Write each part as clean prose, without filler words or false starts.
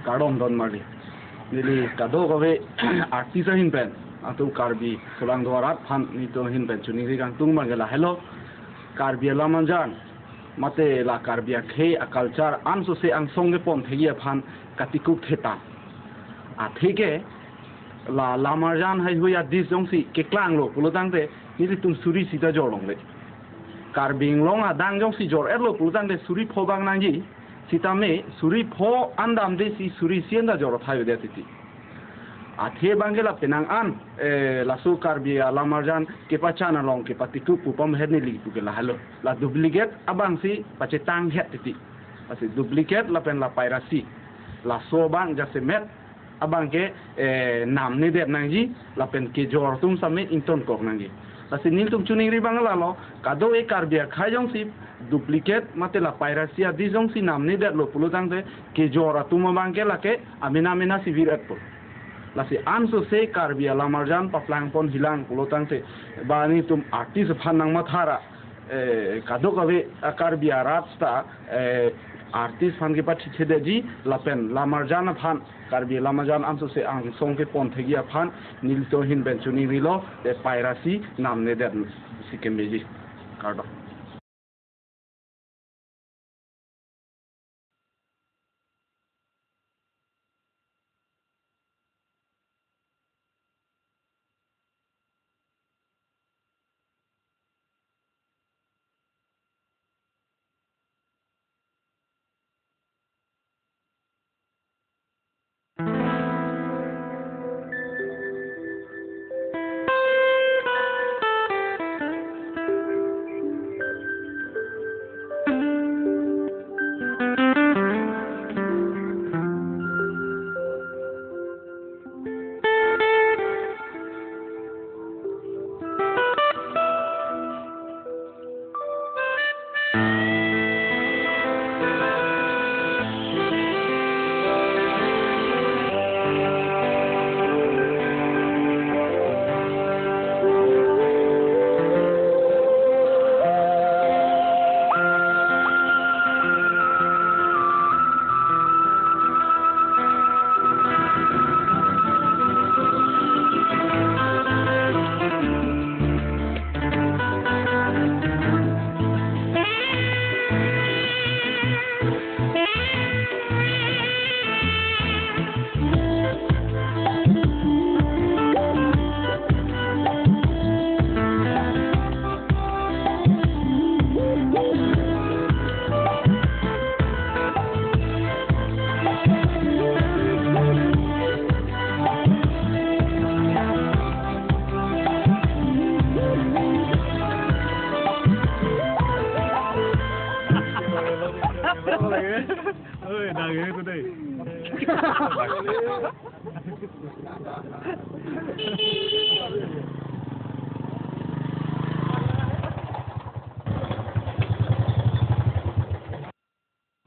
Kardom don mari. Nili kado kawe artisa hin pen atau karbi selang doarat pan nito hin pen cuni rigang tung mangela hello karbi lamanjan mate la karbi khe a culture anso se ang songe pon thegi pan katikuk theta a thege la lamarjan hai huya dis jongsi ke klang lo pulutang te nili tum suri sita jorong le karbing long a dang jongsi jor erlo pulutang te suri phobang nangji sitame suri pho andam de si suri sienda jor thayo de titi athe bangela penang an lasu karbi lamarjan ke pachana long ke patiku pupam herni li tu ke la halo la duplicate abang si pache tang het titi pasi duplicate la pen la piracy la so bang jase met abang ke nam ni de nangji la pen ke jor tum same inton kok nangji pasi nil tum chuning ri bangala lo kado e karbi khajong si duplicate mate la piracy a dijong si nam ni de lo pulutang de ke jor atuma bangke la ke amina si virat pul lasi anso se karbi lamarjan paplang pon hilang pulutang se bani tum artist phanang mathara kado kawe karbi ratsta artist phan ke pachi chede ji lapen lamarjan phan karbi lamarjan anso se ang song ke pon thegi phan nilto hin benchuni rilo e piracy namne de sikembeji kardo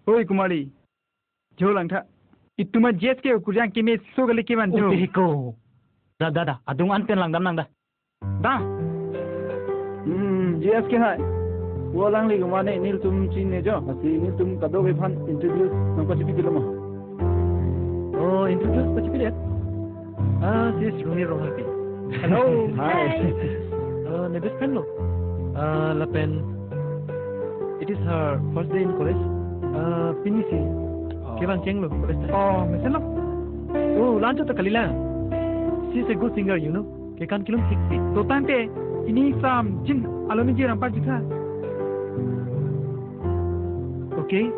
Oi Kumari, jolang tha. Ituma jes ke kurang kime so gali ke man jo. Ko. Da. Adung an pen lang dam nang da. Da. Jes ke hai. Wo lang li gumane nil tum chin ne jo. Asi nil tum kado be phan introduce nang pa chipi dilama. Oh, introduce pa chipi de. This is Runi Rohapi. Hello. Hi. Ne best friend lo. La pen. It is her first day in college. Pinisi. Kevan Cheng lo. Oh, mesen lo. Oh, lancho to kalila. She is a good singer, you know. Ke kan kilum sikti. To tante ini sam jin alomi je rampa jitha. Okay.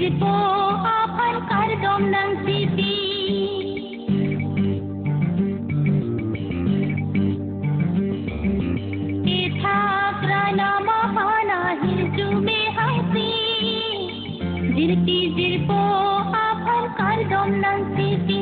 Zirpo apar kar dom nang sisi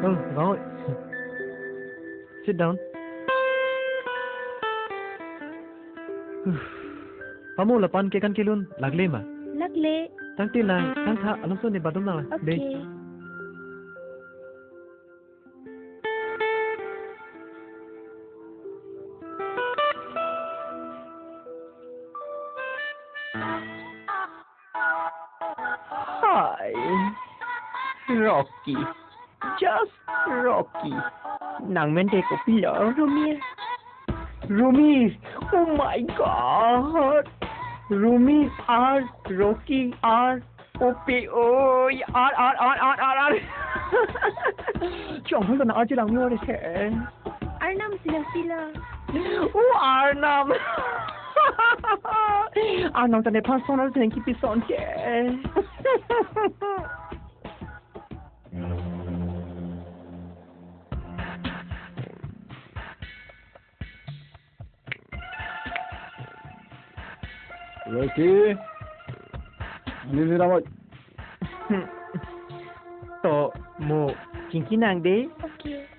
Oh, Gao ơi. Sit down. Kamu lapan ke kan kilun lagle ma. Lagle. Tang ti lang tang tha alam so ni badum na. Okay. Hi, Rocky. Just Rocky. Nàng men take of pillar. Rumi. Oh my God. Rumi R. Rocky R. O-P-O. R. Chồng không có nói chứ lòng mua được thế. Arnam sila. Arnam. Arnam tane personal thank you pison ke. Rocky, ini si Ramot. To mo kinkinang de. Okay.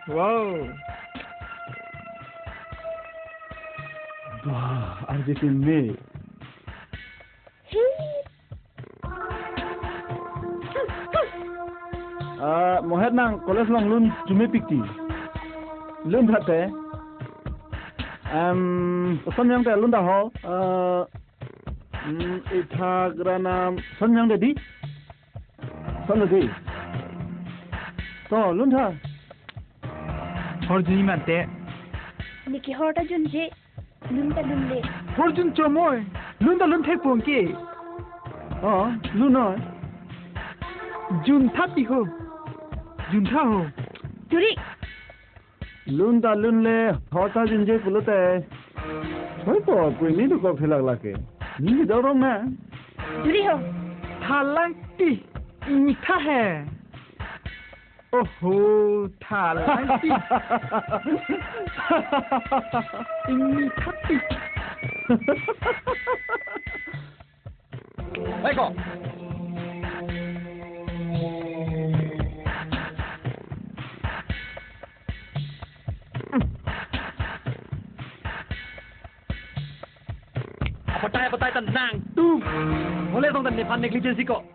Wow. Argentin me. Mohet nang college lang lun cumi pikti. Lun thate. Son yang te lun dah ho. Itha grana son yang de di. Son de di. To lun tha. Horjuni mate. Niki horta junje. Lunta lunde. Horjun chomoy. Lunda lun thek pongke. Lun no. Jun thapi ho. Jun tha ho. Turi. Lun ta lun le horta junje pulote. Hoi po koi ni du ko philak lake. Ni do rong na. Turi ho. Thalang ti. Ini tha hai. Oh, thalang ti. Ini thapi. Baiko. Apa tai tenang tu. Boleh dong dan depan negligence ko.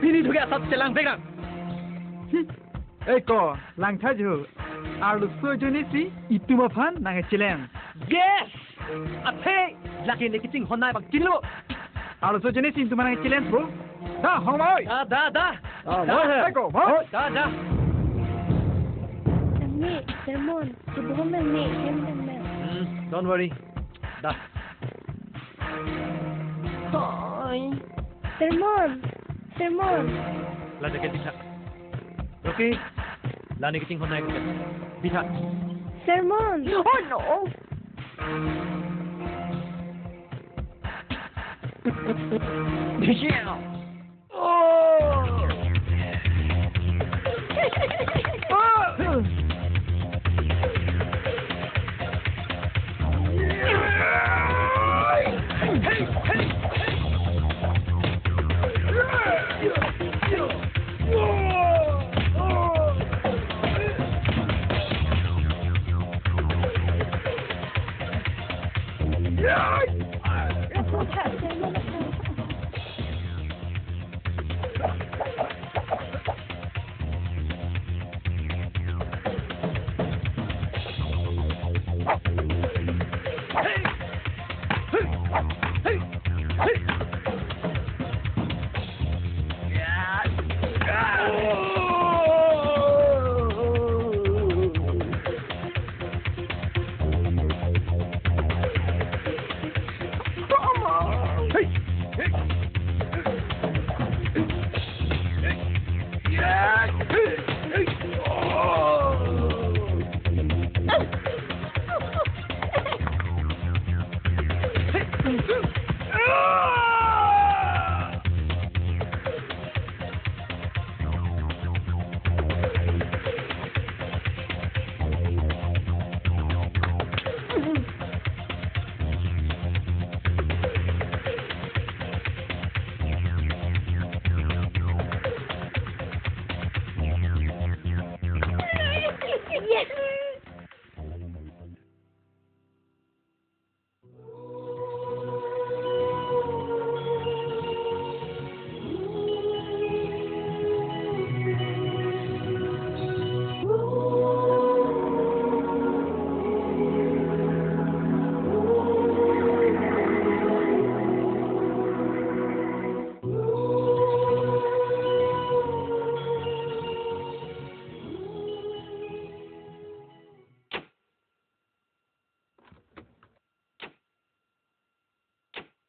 Pini thuge asat selang begang. Eko, lang tha jo. Alu so joni si ituma phan nang chilem. Yes. Aphe laki ne kiting honai bak tinlo. Alu so joni si ituma nang chilem bro. Da homoi. Da. Eko, ho. Da. Nangme, sermon. Subuhom nangme, hem nangme. Don't worry. Da. Hoy. Sermon. La jacket bitha. Okay. La ne kiting honai ko. Bitha. Sermon. Oh no. Dishia.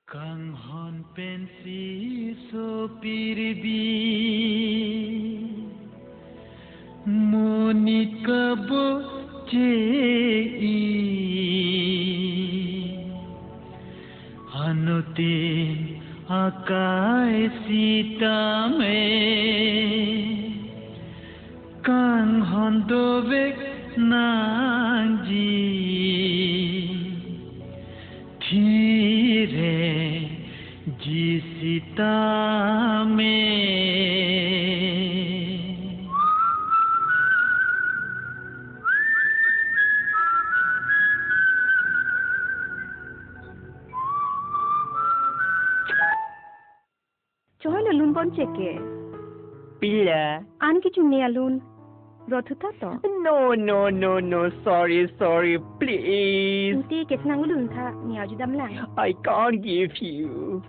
Kanghon pensi so pirbi monika bo chei anote akai sita me kanghon dovek nangji धीरे जिसिता में bon ceke. Pila. An kichu ni alun. Rothuta to. No. Sorry. Please. Inti kesnang ulun tha ni aju dam lang. I can't give you.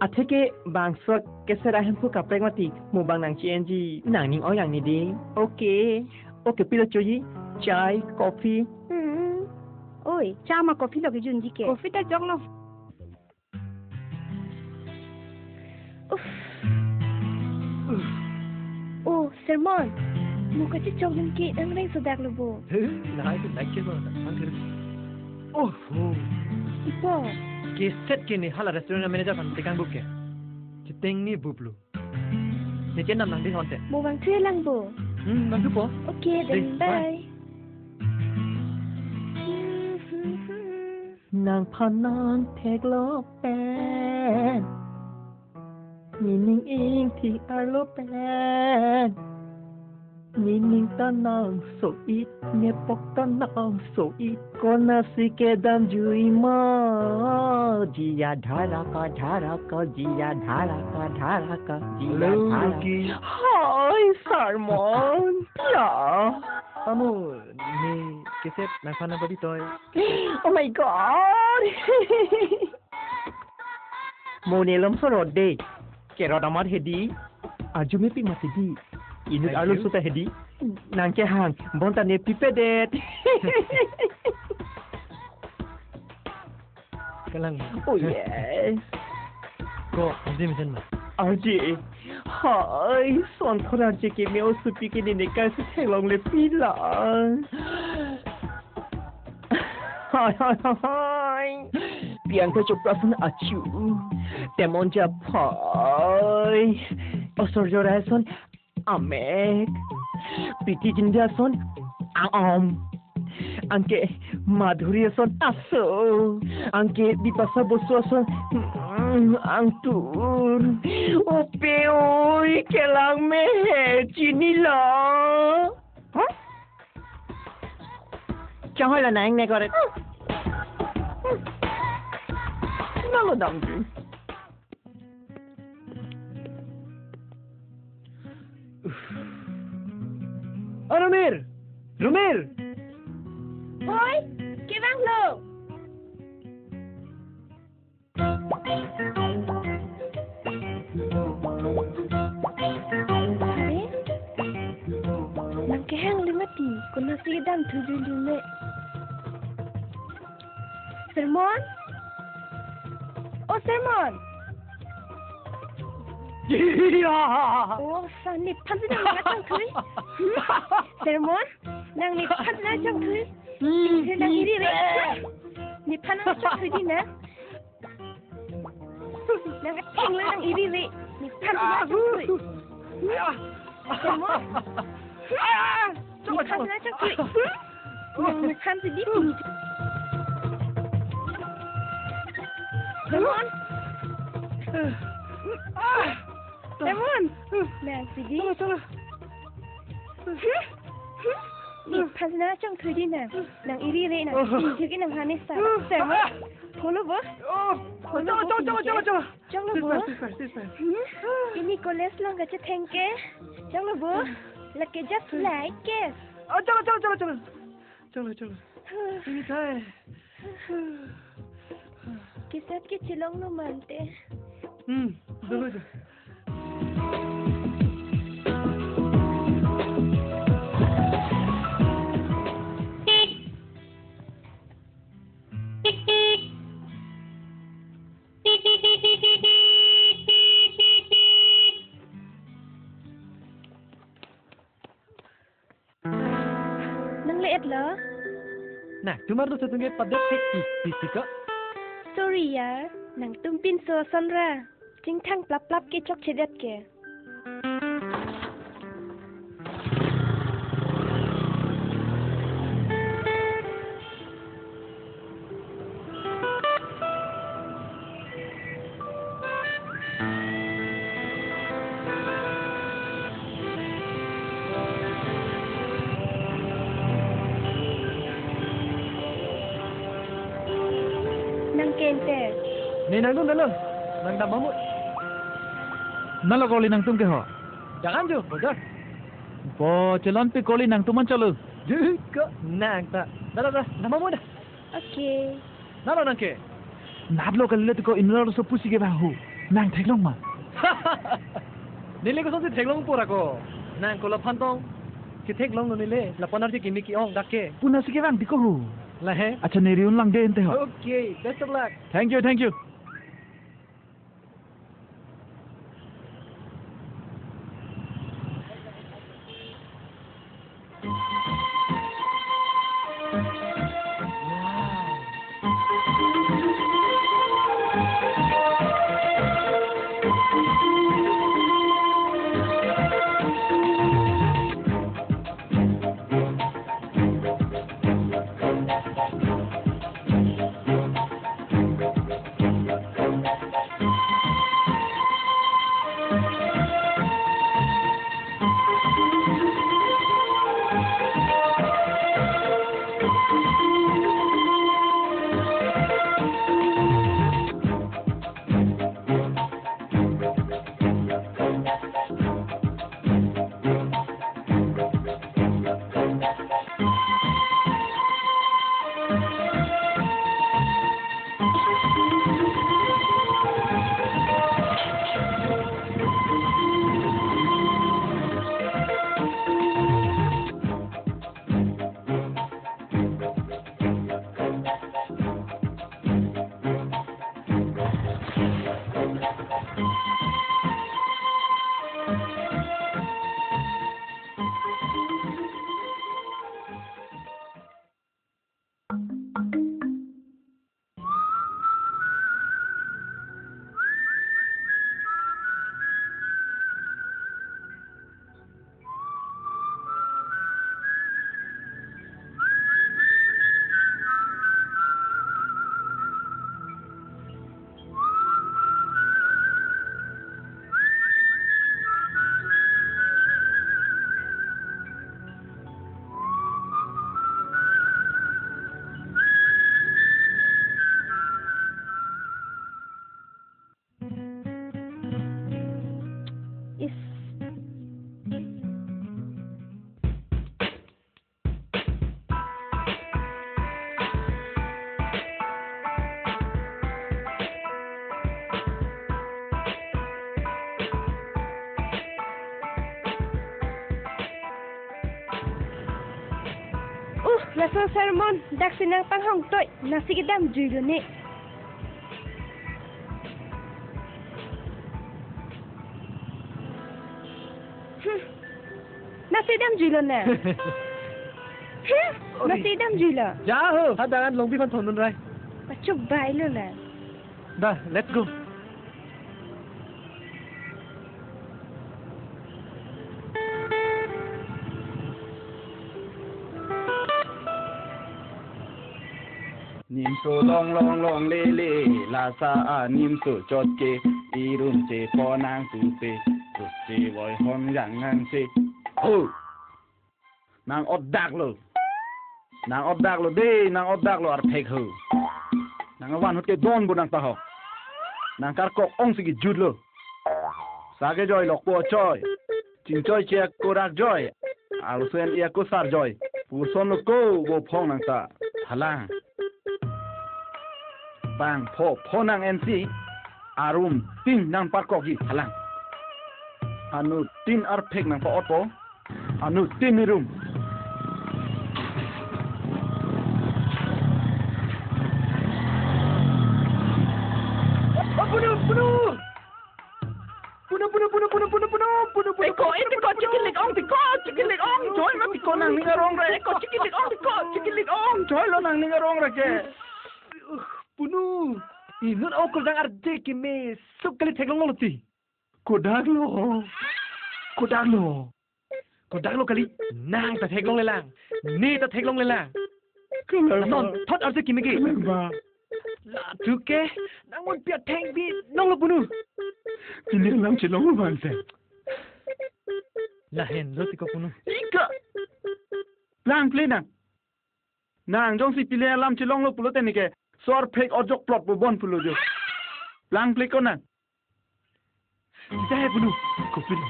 Atheke bangso kesera hempu kapek mati mubang nang CNG nang ning oyang ni ding. Okay, pila choyi. Chai, coffee. Oi, cha ma coffee loge jun dike. Coffee ta jong lo. Oh, sermon. Muka ci chong ki nang reng sodak lo bo. Nah, itu naik je mana? Angker. Oh. Ipo. Ke set ke ni hala restaurant manager kan tekan book ke. Citeng ni bublu. Ni chen nang di honte. Mo bang thue lang bo. Bang tu po. Okay, then bye. Nang panan tek lo pen. Nining ing thi arlo pen. Nining tanang so it nepok tanang so it kona sike dan jui ma jiya dharaka jiya dharaka jiya dharaka. Hi Sarmon. Ya. Kamu ni keset nafana badi toy. Oh my god. Mo nelom sorot de. Kerot amat hedi. Aju mepi mati di. Inut alus suta hedi. Nang ke hang bonta ne pipedet. Kalang. Oh yes. Ko azim sen ma. Aji. Hai, son thora je ke me osupi ke ne ka su thelong le pila. Hai. Piang ke choprasun achu. Temon ja pai. Osor jorason amek. Priti jinda son am. Angke madhuri son aso. Angke dipasa bosu son angtur. Ope oi kelang me chini la. Huh? Chẳng là nàng này gọi nó là đồng chuyện. Romir. Oi, ke bang lo. Nang ke hang limati, kuna sidam tuju lume. Sermon? Oh, Sermon. Oh, san ni pansi nang ngacang thui. Sermon? Nang ni pansi ngacang thui. Nang iri re. Ni pan ngacang thui di na. Nang acing le nang iri re. Ni pansi ngacang thui. Sermon? Ni pansi ngacang thui. Nang ni pansi di pini. Sermon? Sermon? Nah, sige. Ni pasna chang thudi na. Nang iri re na. Sige nang hanis sa. Sermon? Kholo bo? Coba. Chang lo bo? Ini college lang ka thanke. Chang lo bo? Lake just like it. Coba. Ini saya. Kisat ke chilong no mante. Dulu. Nang liit lo? Nah, cuma tu satu ngai pada fisika. Sorry ya, nang tumpin so sonra. Jing thang plap ke chok chedat ke. Nang kente. Ni nang dalam. Nang dah mamut. Nalo koli nang tum ke ho. Jangan jo, bodoh. Bo celon pi koli nang tuman calo. Juga nang tak. Dah. Nama mu dah. Okey. Nalo nang ke. Nadlo kali le ko inlo so pusi ke bahu. Nang thailong ma. Nile ko sonsi theklong pura ko. Nang ko la phantong. Ki theklong no nile. La panar ji kimi ki ong dakke. Puna sige bang diko hu. La he. Acha neriun lang de ente ho. Okay, best of luck. Thank you. Lesson sermon dak sinang panghong toy nasi gedam julo ni. Nasi gedam julo na. Nasi gedam julo. Jauh, hadangan long pi fan thon nun rai. Pacuk bai lo na. Dah, let's go. Nim so long le la sa nim so chot ke irun che po nang su pe tu che voi hong yang ngang se ho nang odak lo de nang odak lo ar phek ho nang wan hot ke don bu nang ta ho nang kar ko ong sigi jud lo sa ge joy lok po choy chin choy che ko rak joy al sen ia ko sar joy pur son lo ko bo phong nang ta halang bang po nang NC arum tin nang parkogi halang anu tin ar phek nang po opo anu tin ni room puno eko chicken leg ong joy ma piko nang ningarong ra eko chicken leg ong joy lo nang ningarong ra ke Punu, inun au kodang arde ki me suk kali theklong lo ti. Kodang lo kali nang ta theklong le lang. Ni ta theklong le lang. Non thot arde ki me ki. La tu ke nang mon pia theng bi nong lo punu. Pini lam chilong lo ban se. La hen lo ti ko punu. Ika lang play nang jong si pile lam chilong lo pulo te ni ke sor phek ojok plot bo bon pulo jo lang play ko nang Kita hai bunuh. Kupin.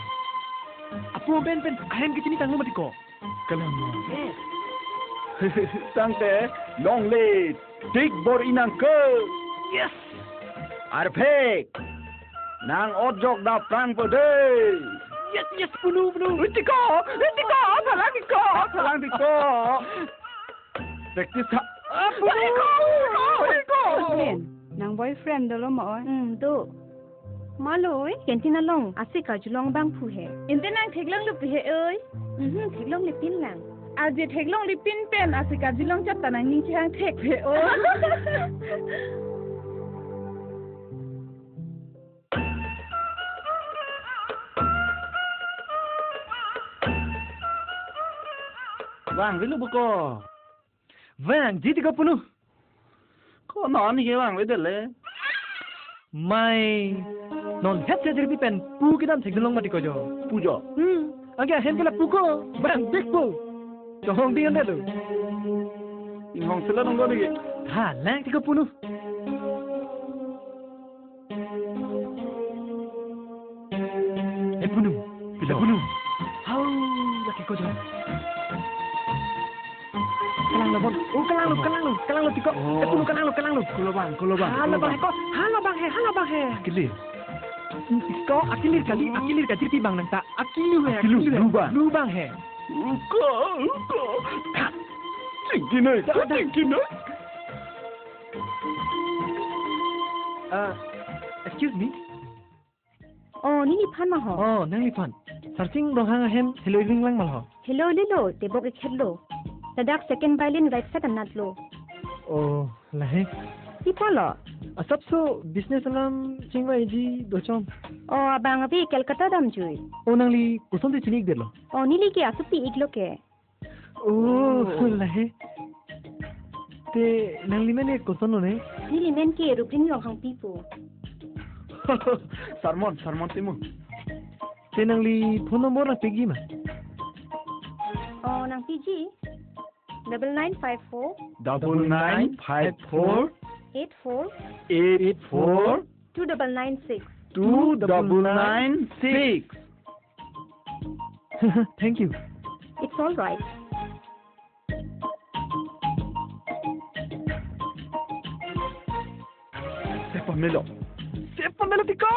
Apa ben ahem ke sini tanggung mati ko. Kalam. ตั้งแต่น้องเลดิกบอรินังเกอร์ Yes. อาร์เพกนางอดจอกดาบพลังเปเด Yes bunuh. ติโก้พลังติโก้เด็กที่สะบุนิโก้ Boyfriend, nang boyfriend dolo mo oi. Tu. Maloi, kentina long, asika julong bang phu he. Inte nang theklong lu pi he oi. Thek long lipin lang. Aje theklong li pin pen asika jilong chat tanang ning chang thek he oi. ว่างไว้ลูกก็ Vang, jiti ko bunuh. ก็นอนนี่แกว่างไว้เด็ดเลย Mai non het se jadi pen pu kita theklong mati ko jo. ปูจ่อ Agak hem pula pu ko. Bang big pu. Johong dia ne lu. อีห้องเสร็จแล้วน้องก็ได้ Ha, lang ti ko bunuh. Bunuh. Bila bunuh. Hau, laki ko jo. Kalang lo bon. Oh, kalang lo tiko. Bunuh kalang lo. กุลบัง Halo bang he. Akilir. Tiko akilir ka tirti bang nang ta. Akilu he. Lu bang he. ก็จริงกินเลยจริงนะ Excuse me. Oh, ni phan ma ho. Oh, nang lifan. Searching dong hang hem hello ring lang mal ho. Hello lilo, te bok khello. Ladak second violin right side anat lo. Oh, lah he. Ti polo. Asap so business alam chingwa ji do chom. Oh, abang abi Kolkata dam jui. Oh, nang li kusom de chinik de lo. Oh, ni li ke asupi iglo ke. Oh, lah he. Te nang li mene kusom no ne. Ni li men ke rupin long hang pipu. สารมอนติมุ Te nang li phone number na pegi ma. Oh, nang PG 9954 9954 84 84 2996. 2996 Thank you. It's all right. Sepamelo tiko.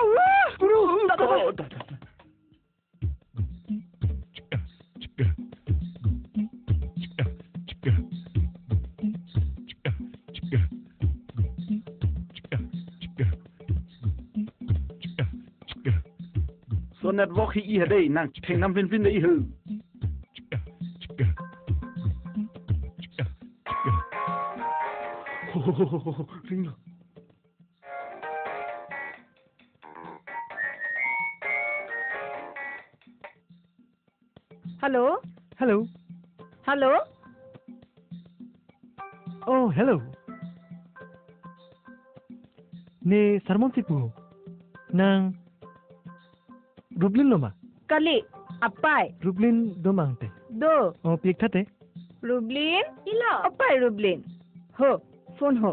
So network hi i hade nang theng nam fin de i hu. Ring lo. Hello? Hello. Oh, hello. Ne sarmon sipu. Nang Rublin loma. Kali, apai? Rublin domang te. Do. Oh, piek thate. Rublin? Ilo. Apai Rublin? Ho, phone ho.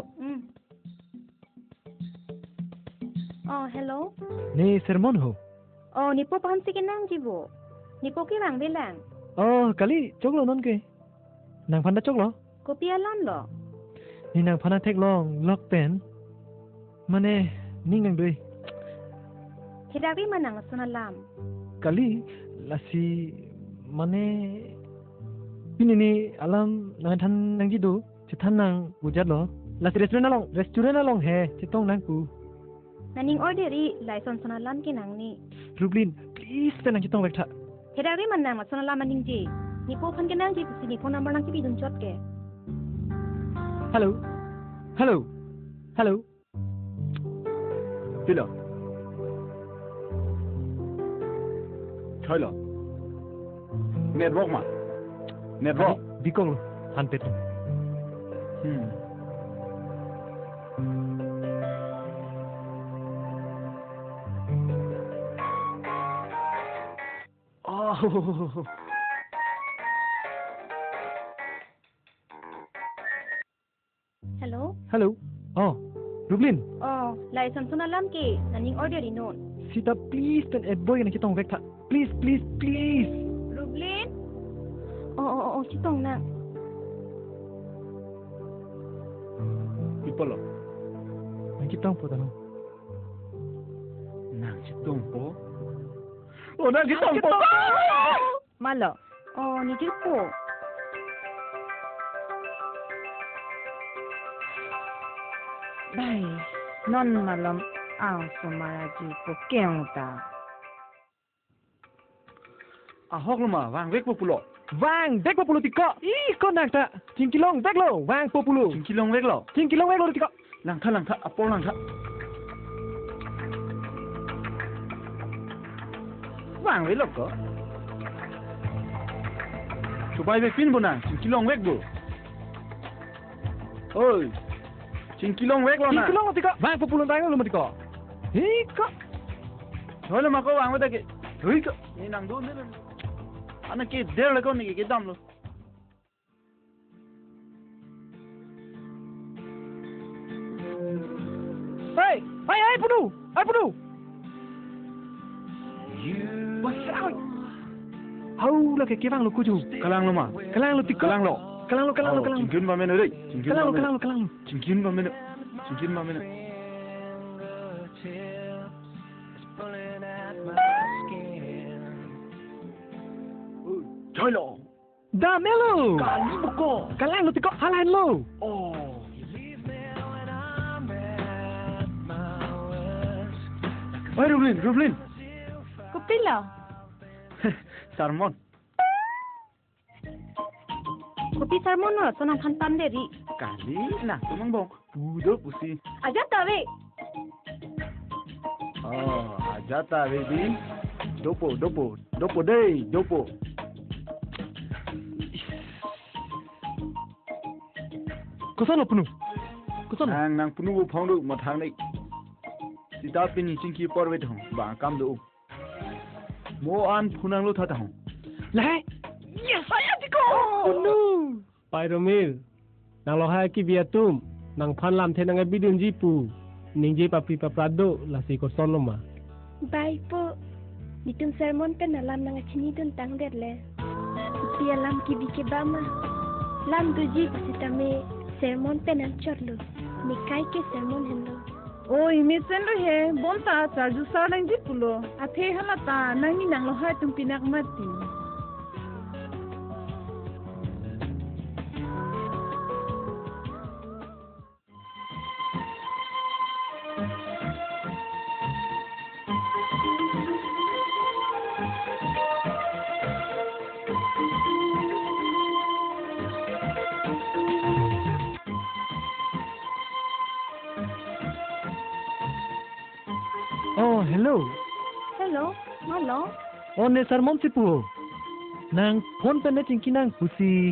Oh, hello. Ne sermon ho. Oh, nipo pan sige nang jibo. Nipo ki rang belang. Oh, kali choklo non ke. Nang phanda choklo. Kopi alam lo. Ni nang phana thek long lock pen. Mane ning nang doi. Hidari manang sunalam. Kali lasi mane pinini alam nang than nang ji do chithan nang bujat lo. Lasi restaurant along he chitong nang ku. Naning orderi license sunalam ki nang ni. Rublin, please pen nang chitong wekta. Hidari manang sunalam maning ji. Nipo pan ke nang ji sini phone number nang ki bidun chot ke. Hello. Pila. Choi lo. Network ma. Network. Bikong lo. Han pet. Oh. Hello. Hello. Oh, Rublin. Oh, license sunalam ki naning orderi non. Sita please dan boy nak kita wek tak. Please. Rublin. Oh, citong nang. People lo. Nak kita po tahu. Nang chitong po. Oh, nang chitong po. Malo. Oh, ni po. Bai, non malam ang sumaraji po keng ta. Ahok lo ma, wang wek po pulo. Wang dek po tika. Kau nak tak? Cingkilong dek lo. Wang po pulu. Cingkilong wek lo. Cingkilong wek lo tika. Lang tha, apol lang tha. Wang wek lo ko. Coba wek pin bona, cingkilong wek bo. Oi. Cingkilong wek lo na. Cingkilong tika. Wang po pulu tayo lo tika. Kau. Hola ma ko wang wek ke. Hui ko. Ni nang do ne. Anak ke der la ko ni ke dam lo. Hey, punu. Wasau. Hau lah ke kewang lo kuju. Kalang lo ma. Kalang lo tika. Kalang lo. Kalang lo. Cingkin ba mene dei. Kalang lo. Cingkin ba mene. Choi lo. Dah melo. Kali buko. Kalang lo tika halan lo. Oh. Oi Rublin. Kupila. Sarmon. Kopi sarmon no, sonang pantan deri. Kali na tumang bong. Budo pusi. Aja tawe. Oh, ajata baby. Dopo dei, dopo. Kusan lo punu. Kusan. Nang punu bu phang du ma thang nei. Sita pin chingki porwe thong ba kam do. Mo an phunang lo tha thong. Lai. Yes, saya tiko. Oh no. Pai Romil, nang lohai ki biatum, nang phan lam the nang bidun jipu, ningje papi paprado la si ko sonoma. Bai po. Ditum sermon pen alam nang chini dun tang der le. Pi alam ki bi ke bama. Lam duji pasitame sermon pen an chorlo. Ni kai ke sermon hendo. Oi, me sendo he, bonta charju sarang ji pulo. Athe halata nangi nang lohai tum pinak mati. Oh, hello. Hello, malo. Oh, ne sermon si pu. Nang phone pe ne chingki nang pusi.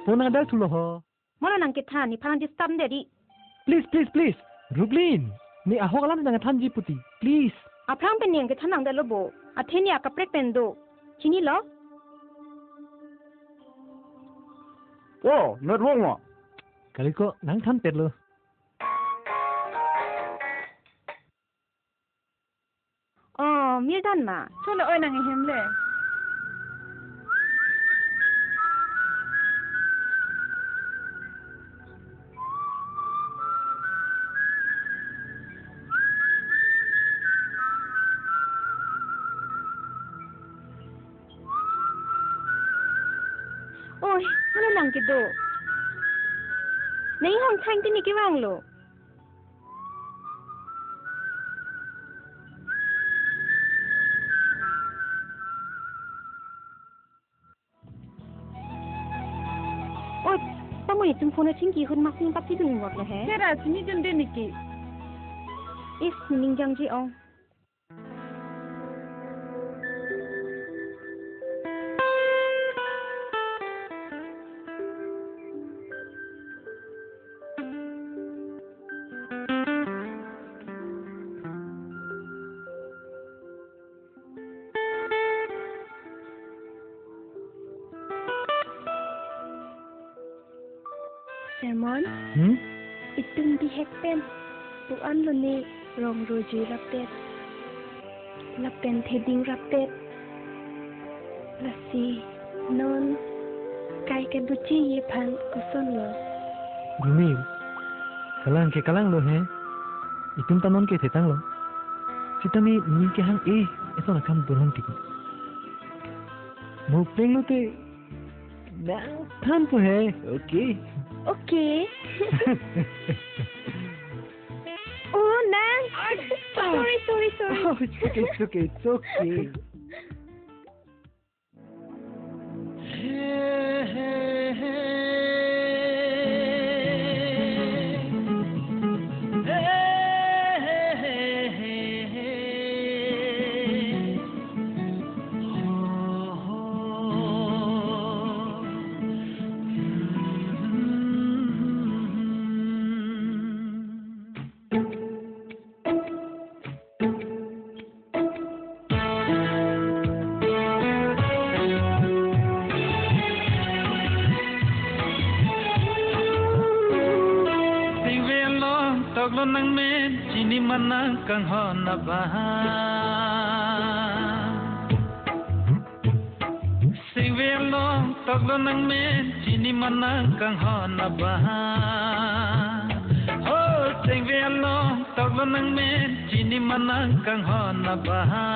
Phone ada tu lo ho. Mana nang kita ni parang distam deri. Please. Rublin. Ni ahok alam nang than ji puti. Please. Aprang pen yang kita nang der lobo. Athe ni akaprek pen do. Chini lo. Oh, not wrong ma. Kali ko nang than pet lo. Oh, mirdan ma. Cholo oi nang hem le. Oi, mana nang ke do. Nei hong chang ti ni ke wang lo. Oi, pamu ni tum phone ching ki hun mak sing pati dun wak le he. Kera chini dun de niki. Is ning jang ji ong. Sermon, itung di hekpen. Tuan lo ni rong roji rapet. la pen theding rapet la si non kai ke buci ye phan kuson lo Gumil, kalang ke kalang lo he. Itum tanon ke thetang lo. Sitami ni ke hang eso na kam burhang tiko. Mo peng lo te na than to he. Okay. okay oh nang sorry Oh, it's okay. Toglo nang men chini manang kang hona baha Singvelo toglo nang men chini manang kang hona baha Oh singvelo toglo nang men chini manang kang hona baha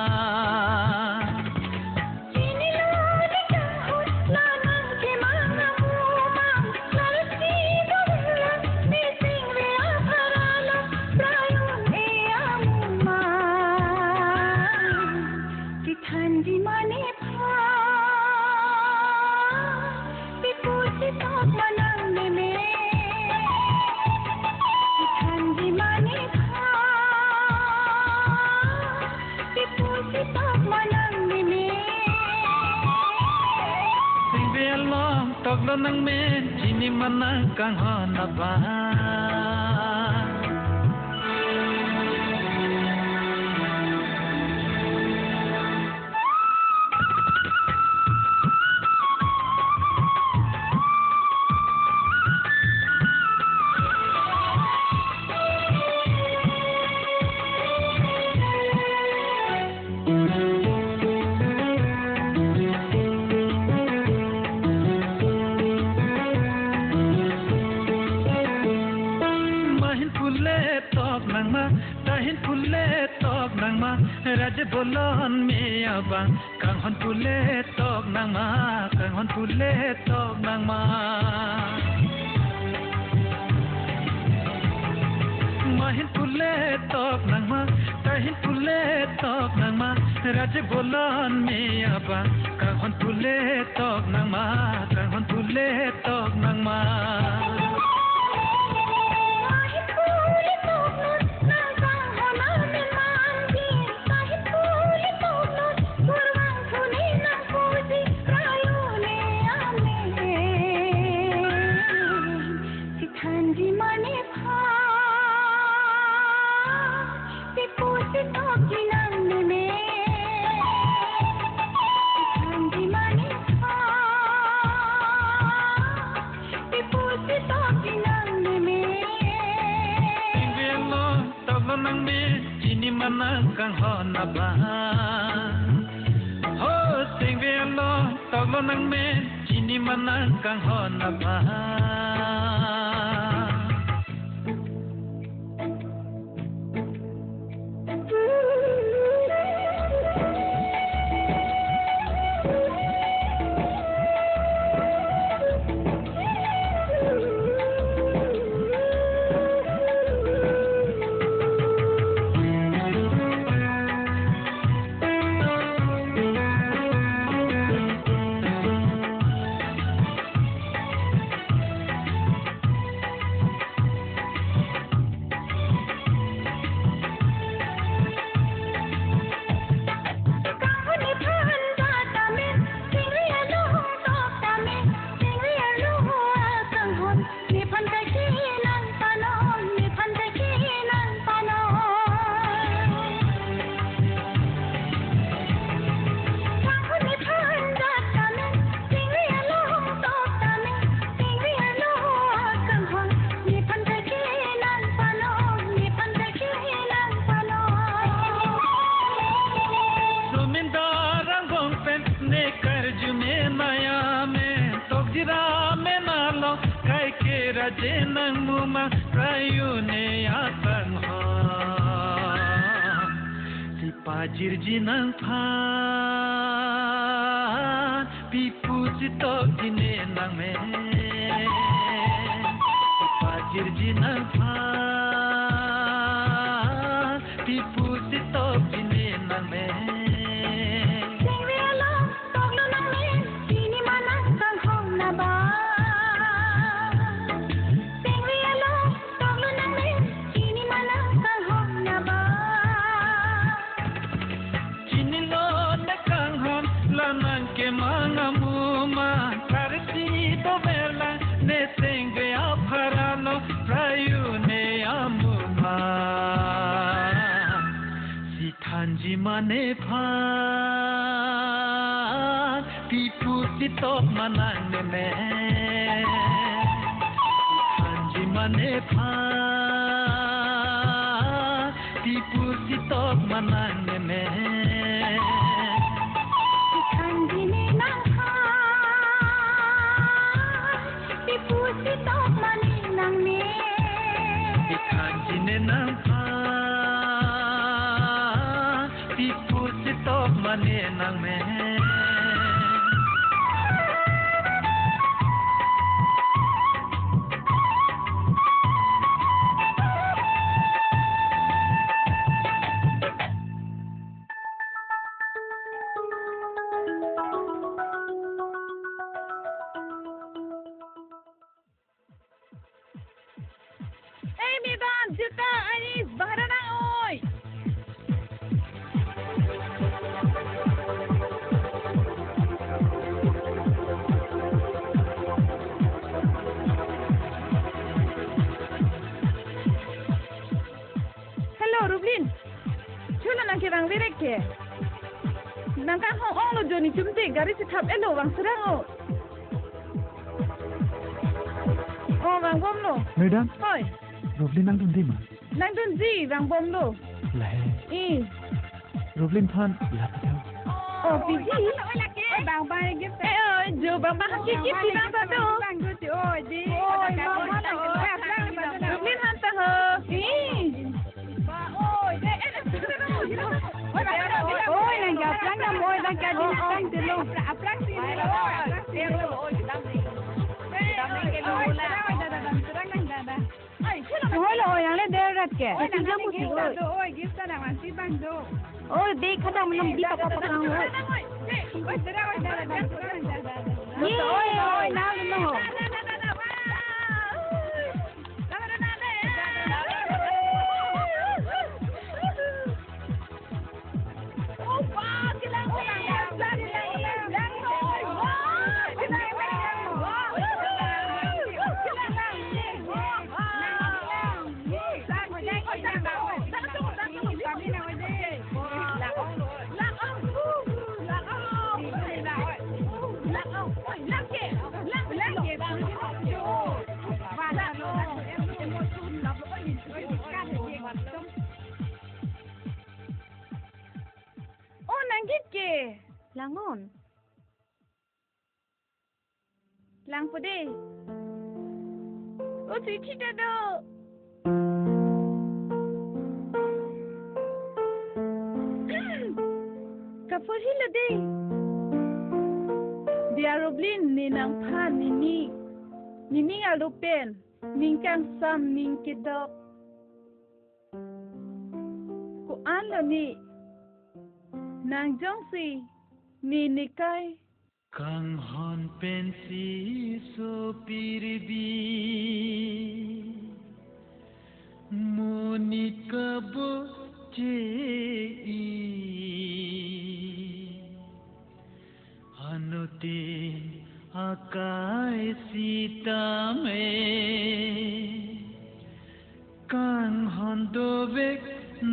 Toglo nang men chini manang kang hona baha Raj bolon me abang kang hon pule tok nang ma kang hon pule tok nang ma mahin pule tok nang ma kahin pule tok nang ma raj bolon me abang kang hon pule tok nang ma kang hon pule tok nang ma kang hona baha ho sing velo toglo nang men chini manang kang hona baha te nang muma prayune akan ho si pajir jinang pha pipu sitok jine nang me si pajir jinang pha pipu sitok jine nang me Mane pha pipu sitok manang me Hanji mane pha pipu sitok manang me Hanji ne nang pha pipu sitok manang me Hanji ne nang pha Sitok mane nang me Hey, Midan, Jutta, Anis, bahara na oy. Rublin, chula nang kirang direk ke. Nang ka hong ong lo joni chumti gari si thap elo wang serang o. Oh, wang bom lo. Madam, Hoy, Roblin nang dun di ma. nang dun ji wang bom lo. Lai, Roblin phan la patau. Oh, piji. Bang bang gift. Eh, jo bang bang gift di bang ba do. Bang do ti oi di. Oi, mama lo. Rublin hanta ho. Ôi, nàng gặp lắm năm ôi, đang ca đi sang từ luôn. Aplang sini lo. Dia lo, ôi, đam đi. Đam đi cái lo là. Serang nang dada. Ôi, lo yang le der rat ke. Ôi, nàng mu si ôi. Ôi, gift ta nang si bang do. Ôi, đi khadam nam di pa pa pa kang ôi. Ôi, serang ôi dada. Ôi, ôi, nào lo. Langon. Lang po di. O, si Chita do. Kapor hila di. Dia Roblin ni nang pa nini. Nini nga lupen. Ningkang sam ning kidok. Ku an lo ni. Nang jongsi. Ni nikay. Kang hon pensi so pirbi moni kabo chei anuti akai sita me kang hon dovek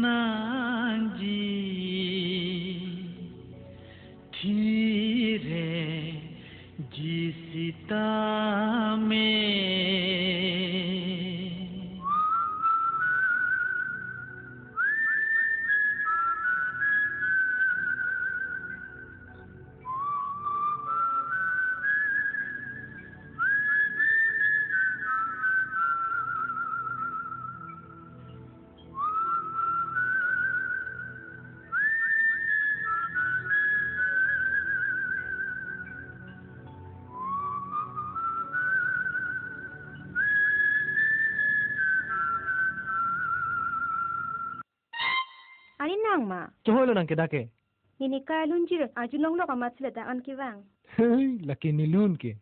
nangji धीरे जिसिता में Ani nang ma. Joholo nang kedake. Ini ka lunjir ajulong lo kamat sila ta an kiwang. Hei, laki nilun ke.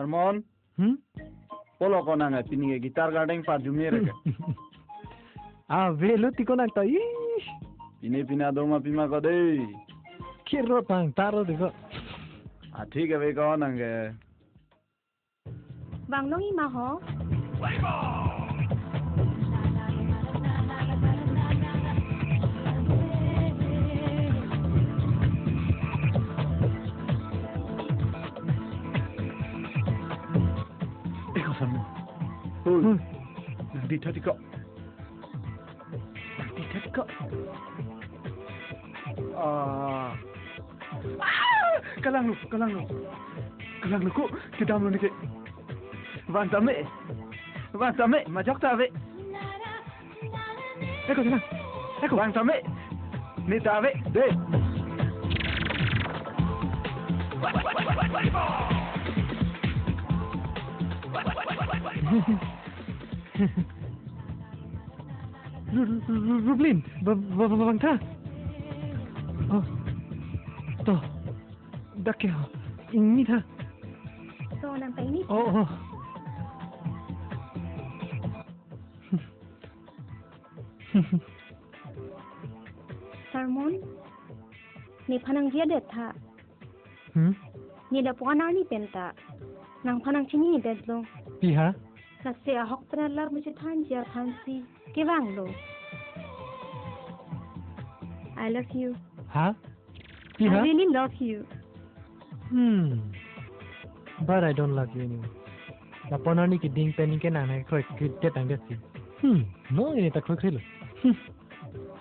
Sarmon, polo ko na nga piningi gitar gardeng pa jumire ka. Velo tiko nak tahu. Pinado ma pima ko deh. Kira pang taro tiko. ठीक है भाई कौन अंगे Banglong ima ho. Eko sama. Nanti tadi kok. Kalang lu kok kita mau nih Van Same, majok tabe. Eko sana, Van Same, ni tabe, deh. Rublin, bang ta. Oh, toh, dah kya? Ini ta. So nampak ini. Oh. Sarmon, ni panang dia det ha. Ni dah puana ni penta. Nang panang sini det lo. Piha? Nasi ahok penalar macam tanja fancy. Kewang lo. I love you. Ha? I Piha? really love you. But I don't love you anymore. Lapona ni ki ding pen ni ke nana koi kit tang det si. No, ini tak koi lo.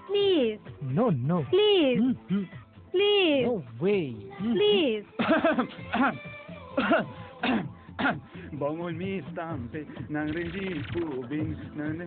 Please, No. please, please, No way. please. Bongol mi stampe nang rinji kubing nang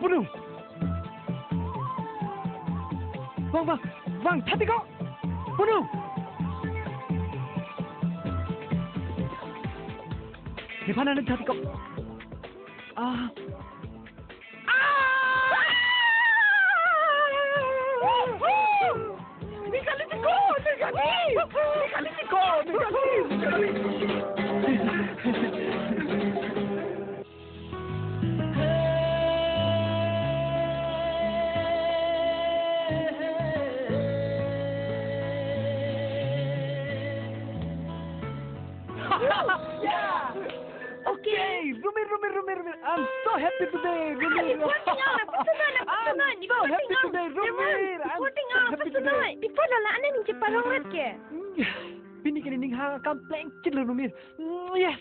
Bunuh! Bang, hati kau! Bunuh! Di mana nanti hati kau? Okay, Rumir. I'm so happy today, Rumir. I'm so happy today, Rumir. Before la ana ni ceparongat ke? Bini kini ning ha kam plank chit lo Rumir. Yes.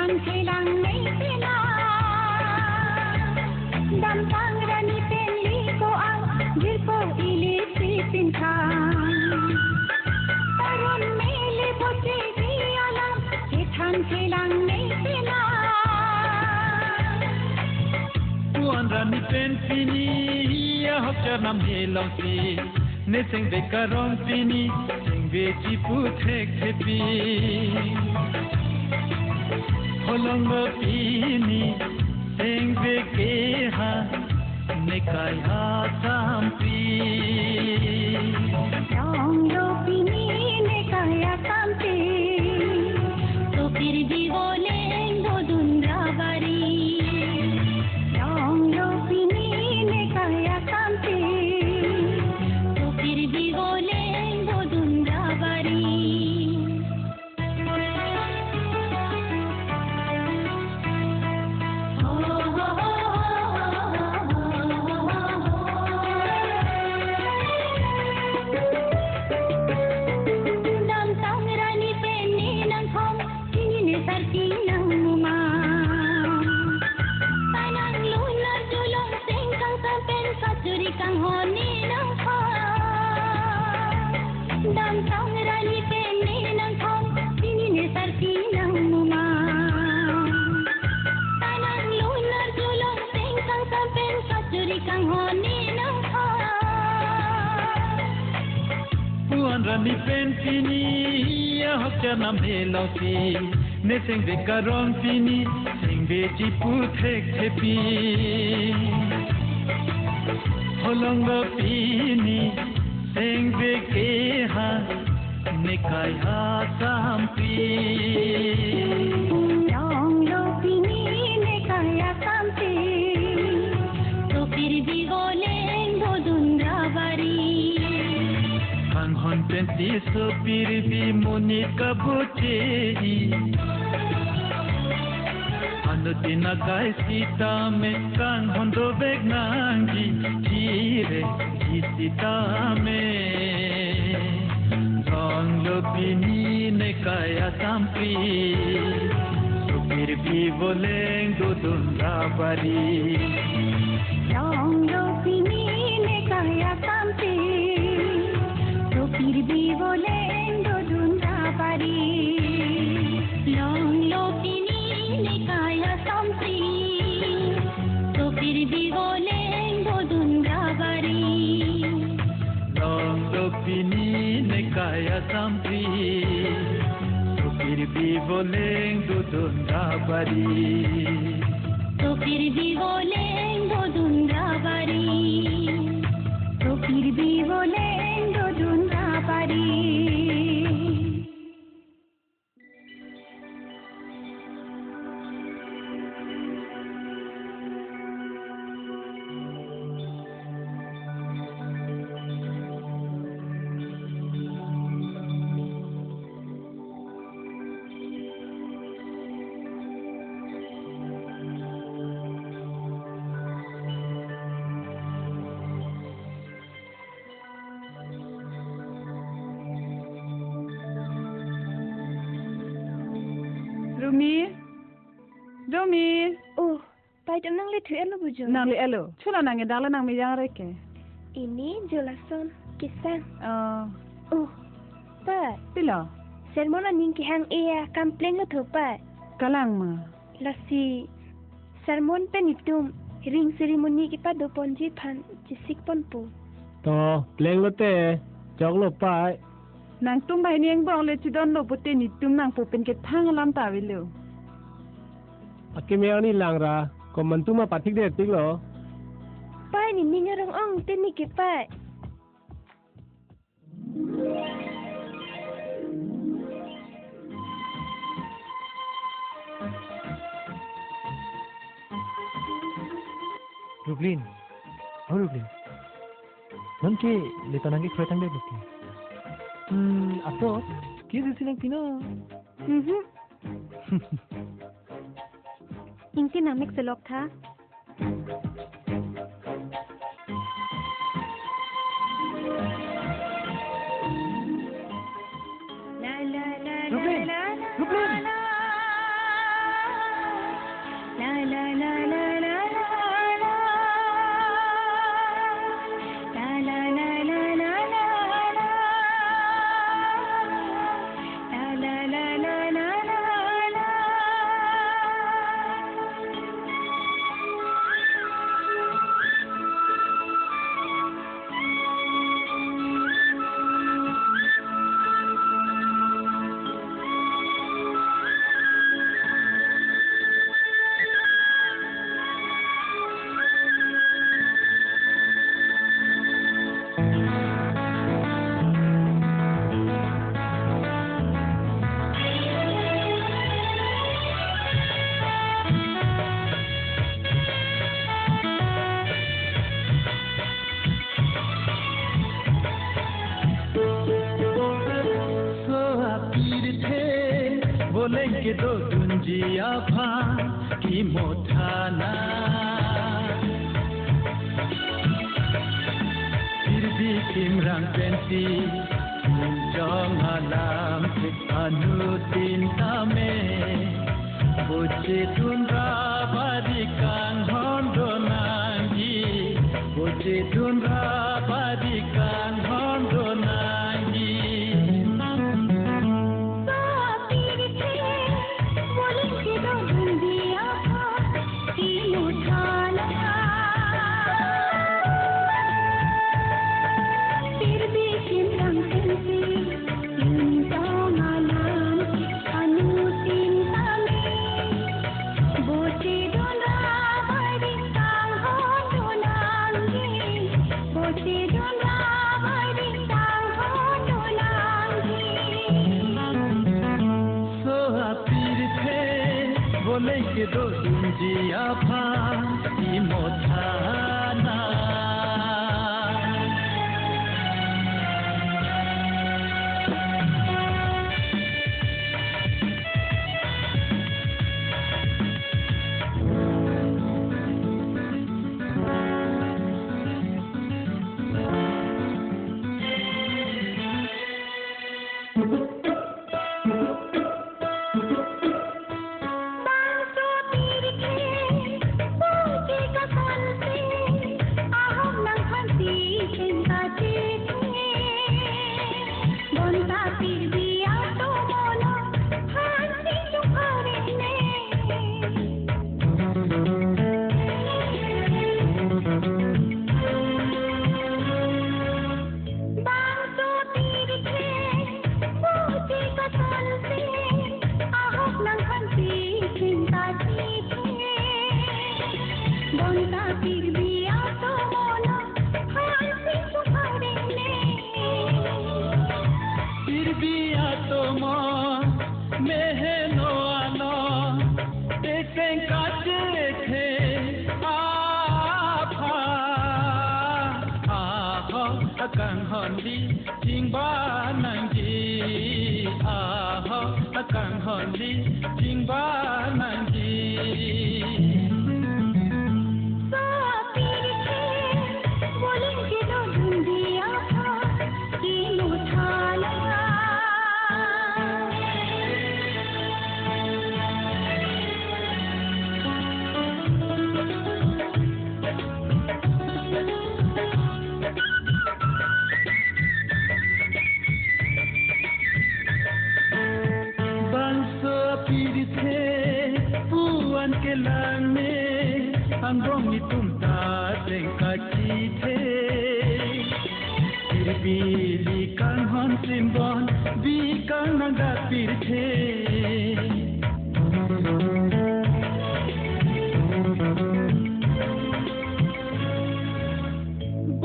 Kethan kelang nei pena Dam tangrani penli ko ang Gilpo ilisi pintang Tarun mele bote dialam Kethan kelang nei pena Tuan rani pen pini ya hok janam helong si ne sing de karong pini sing be chi pu thek thepi holong pini sing be ke ha ne kai ha sampi Dong lo pini ne kaya sampi To fir bhi bolengo dundravari Dong lo pini ne kaya sampi To fir bhi bolengo dundravari Dam tangrani penni nang khom tingine sarki nang muma Panang lunar julong sengkang sampen kasuri kang honi nang khom Dam tangrani penni nang khom tingine sarki nang muma Panang lunar julong sengkang sampen kasuri kang honi nang khom Tuan rani pen pini ya hok janam helong si ne sing de karong pini sing be chi pu thek thepi holong pini sing be ke ha ne kai ha sampi Dong lo pini ne kaya sampi To fir bhi bolengo dundravari Kang hon penti so pir bi muni kabuche Anu tina kai sita me kang hon do beg nangi jire sita me Song lo pini ne kaya sampi so pir bi bolengo dundravari Dong lo pini ne kaya sampi To fir bhi bolengo dundravari Long lo pini ne kaya sampi To fir bhi bolengo dundravari Long lo pini ne kaya sampi so pir bi bolengo dundravari To fir bhi bolengo dundravari To fir bhi bolengo dundravari Rumi, Oh, pai tam nang le thu elo bujo. nang le elo. Chula nang dala nang me yang reke. Ini jolason kisan. Uh, Pa, pila, sermona ning ki hang ea kampleng thu pa. kalang ma. Lasi sermon penitum ring ceremony ki pa do ponji phan chisik pon pu. To pleng lo te jok lo pai Nang tum bai nieng bong le chidon lo puti ni tum nang pu pen ke thang lam ta wi lo. akime ani lang ra ko man tu ma pathik de tik lo Pai ni ning rong ong teni ki pa. Rublin. Oh Rublin. Nanti letan lagi kereta dia bukan. Apa? Kira silang pina. Ingti namek selok tha. La la la Rublin. la la Rublin. la. बोलेंगे दो दुंजिया भा की मोठाना फिर भी किमरां पेंटी जंग alam anu tinta me boce tunra badikan hondo nangi boce tunra badikan hondo nangi बोलेंगे दो दुंजिया भा की मोठाना Kang hondi jingba nangi aho kang hondi jingba nangi बोलेंगे दो दुंजिया भा की मोठाना के लाने अंगों में तुम तारे काची थे फिर भी लिखन हम सिंबन बिकन नगा पीर थे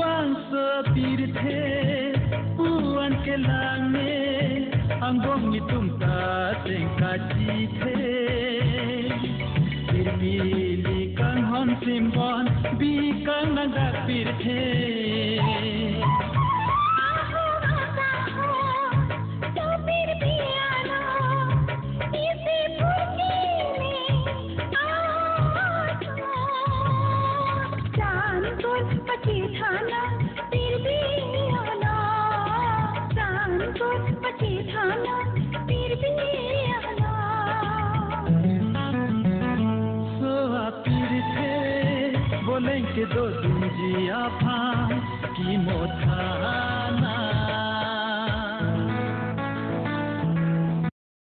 बांस पीर थे पुअन के लाने अंगों में तुम तारे काची थे Bili kan hon simbon bi kan nada pirthe aho aho to pir piano isi purki ne chan ko pachi thana pir piano chan ko pachi thana pir piano ke do dunji apa ki motha